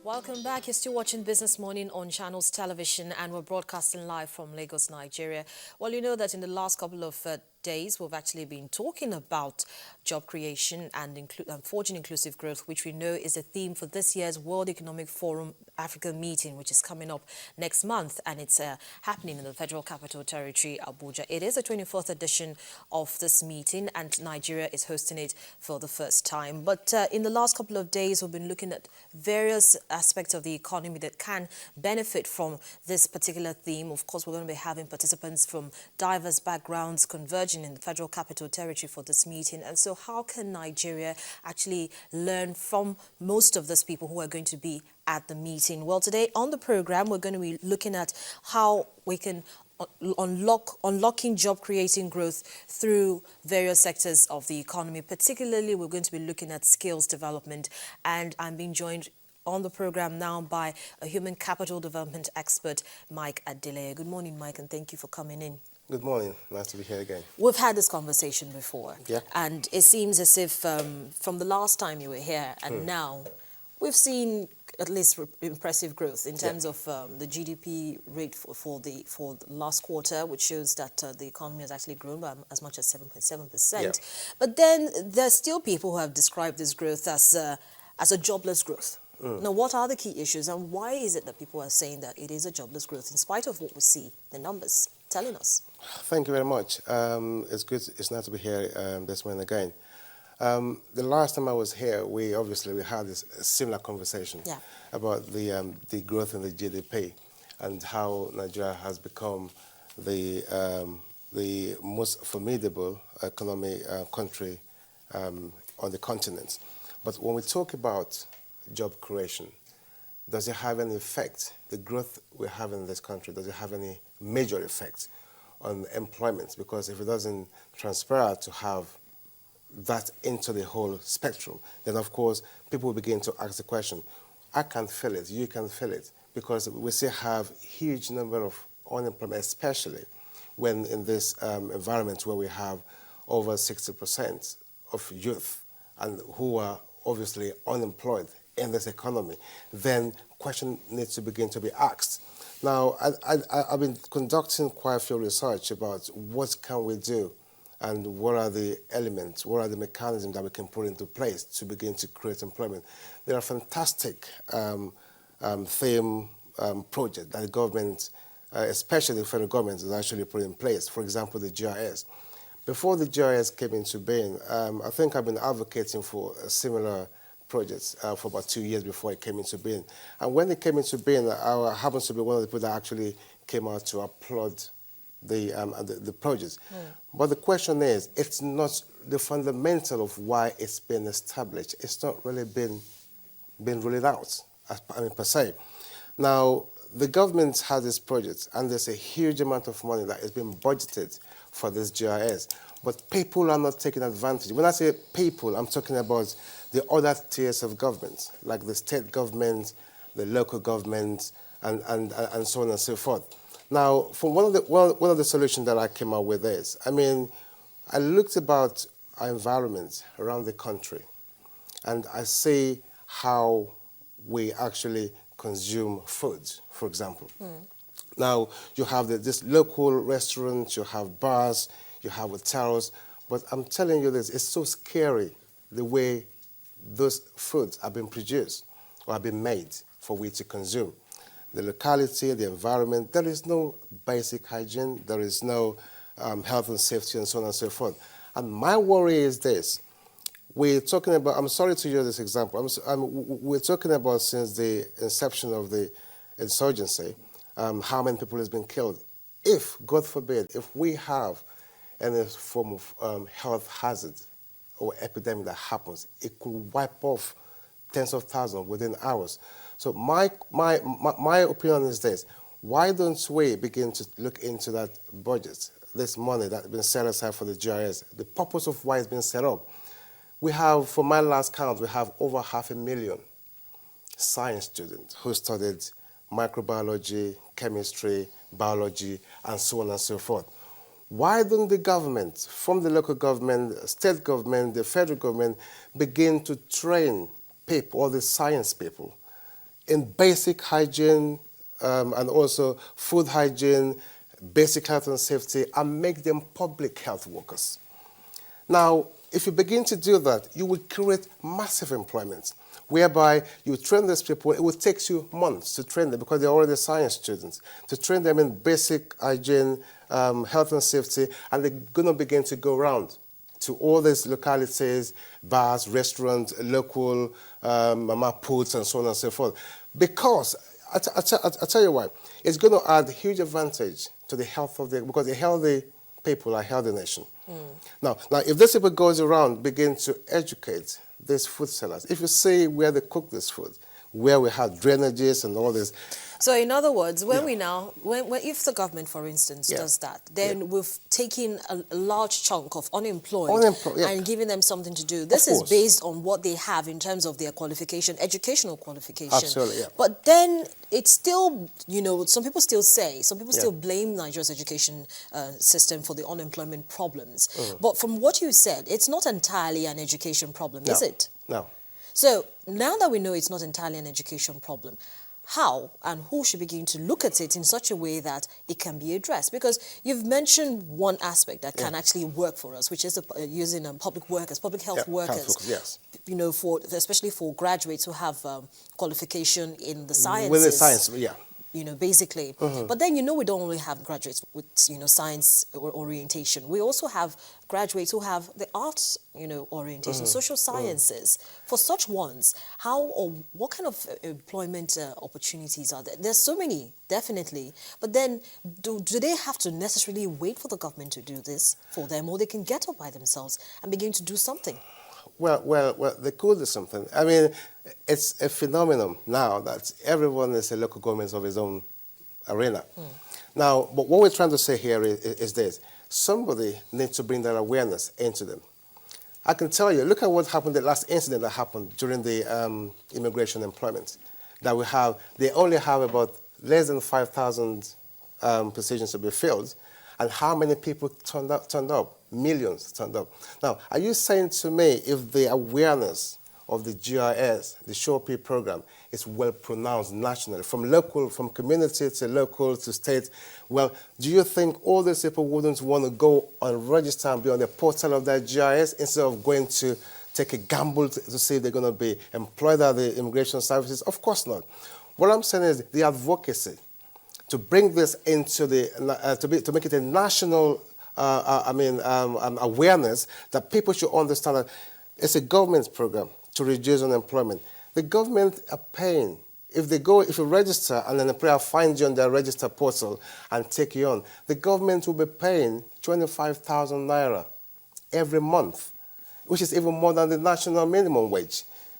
Welcome back. You're still watching Business Morning on Channels Television, and we're broadcasting live from Lagos, Nigeria. Well, you know that in the last couple of days, we've actually been talking about job creation and forging inclusive growth, which we know is a theme for this year's World Economic Forum Africa meeting, which is coming up next month, and it's happening in the Federal Capital Territory, Abuja. It is the 24th edition of this meeting, and Nigeria is hosting it for the first time. But in the last couple of days, we've been looking at various aspects of the economy that can benefit from this particular theme. Of course, we're going to be having participants from diverse backgrounds converging in the Federal Capital Territory for this meeting. And so how can Nigeria actually learn from most of those people who are going to be at the meeting? Well, today on the program, we're going to be looking at how we can unlocking job creating growth through various sectors of the economy. Particularly, we're going to be looking at skills development, and I'm being joined on the program now by a human capital development expert, Mike Adeleye. Good morning, Mike, and thank you for coming in. Good morning. Nice to be here again. We've had this conversation before, yeah, and it seems as if from the last time you were here and now, we've seen at least impressive growth in terms of the GDP rate for the last quarter, which shows that the economy has actually grown by as much as 7.7%. Yeah. But then there's still people who have described this growth as a jobless growth. Now, what are the key issues, and why is it that people are saying that it is a jobless growth in spite of what we see, the numbers telling us? Thank you very much. It's good. It's nice to be here this morning again. The last time I was here, we had this similar conversation about the growth in the GDP and how Nigeria has become the most formidable economic country on the continent. But when we talk about job creation, does it have any effect? The growth we have in this country, does it have any major effect on employment? Because if it doesn't transpire to have that into the whole spectrum, then of course people will begin to ask the question, I can feel it, you can feel it, because we still have huge number of unemployment, especially when in this environment where we have over 60% of youth and who are obviously unemployed in this economy, then question needs to begin to be asked. Now, I've been conducting quite a few research about what can we do and what are the elements, what are the mechanisms that we can put into place to begin to create employment. There are fantastic theme projects that the government, especially the federal government, has actually put in place. For example, the GIS. Before the GIS came into being, I think I've been advocating for a similar projects for about 2 years before it came into being. And when it came into being, I happened to be one of the people that actually came out to applaud the projects. But the question is, it's not the fundamental of why it's been established. It's not really been rolled out, per se. Now, the government has this project, and there's a huge amount of money that has been budgeted for this GIS. But people are not taking advantage. When I say people, I'm talking about the other tiers of government, like the state government, the local government, and so on and so forth. Now, from one of the solutions that I came up with is, I looked about our environment around the country, and I see how we actually consume food, for example. Now, you have this local restaurants, you have bars, you have hotels, but I'm telling you this, it's so scary the way those foods are being produced or are being made for we to consume. The locality, the environment, there is no basic hygiene, there is no health and safety and so on and so forth. And my worry is this, we're talking about, I'm sorry to use this example, we're talking about since the inception of the insurgency, how many people has been killed. If, God forbid, if we have any form of health hazard or epidemic that happens, it could wipe off tens of thousands within hours. So my opinion is this, why don't we begin to look into that budget, this money that's been set aside for the GIS, the purpose of why it's been set up. We have, for my last count, we have over 500,000 science students who studied microbiology, chemistry, biology, and so on and so forth. Why don't the government, from the local government, state government, the federal government, begin to train people, all the science people, in basic hygiene and also food hygiene, basic health and safety, and make them public health workers. Now, if you begin to do that, you will create massive employment, whereby you train these people. It will take you months to train them because they're already science students, to train them in basic hygiene, health and safety, and they're going to begin to go around to all these localities, bars, restaurants, local mama puts, and so on and so forth. Because, I tell you why, it's going to add huge advantage to the health of because a healthy people are a healthy nation. Now, if these people goes around, begin to educate these food sellers, if you see where they cook this food, where we have drainages and all this. So in other words, when if the government, for instance, does that, then we've taken a large chunk of unemployed and giving them something to do. This is based on what they have in terms of their qualification, educational qualification. Absolutely, yeah. But then it's still, some people still still blame Nigeria's education system for the unemployment problems. But from what you said, it's not entirely an education problem, is it? No. So now that we know it's not entirely an education problem, how and who should begin to look at it in such a way that it can be addressed? Because you've mentioned one aspect that can actually work for us, which is using public workers, public health workers, especially for graduates who have qualification in the sciences. With the science, basically. But then, we don't only have graduates with, science orientation. We also have graduates who have the arts, orientation, social sciences. For such ones, how or what kind of employment opportunities are there? There's so many, definitely. But then, do they have to necessarily wait for the government to do this for them, or they can get up by themselves and begin to do something? Well, they could do something. I mean, it's a phenomenon now that everyone is a local government of his own arena. Now, but what we're trying to say here is this. Somebody needs to bring that awareness into them. I can tell you, look at what happened, the last incident that happened during the immigration employment. That they only have about less than 5,000 positions to be filled. And how many people turned up? Millions turned up. Now, are you saying to me if the awareness of the GIS, the SHOP program, is well pronounced nationally, from community to local to state, well, do you think all these people wouldn't want to go and register and be on the portal of that GIS instead of going to take a gamble to see if they're going to be employed at the immigration services? Of course not. What I'm saying is the advocacy to bring this into to make it a national awareness that people should understand that it's a government program to reduce unemployment. The government are paying. If you register and an employer finds you on their register portal and take you on, the government will be paying 25,000 naira every month, which is even more than the national minimum wage.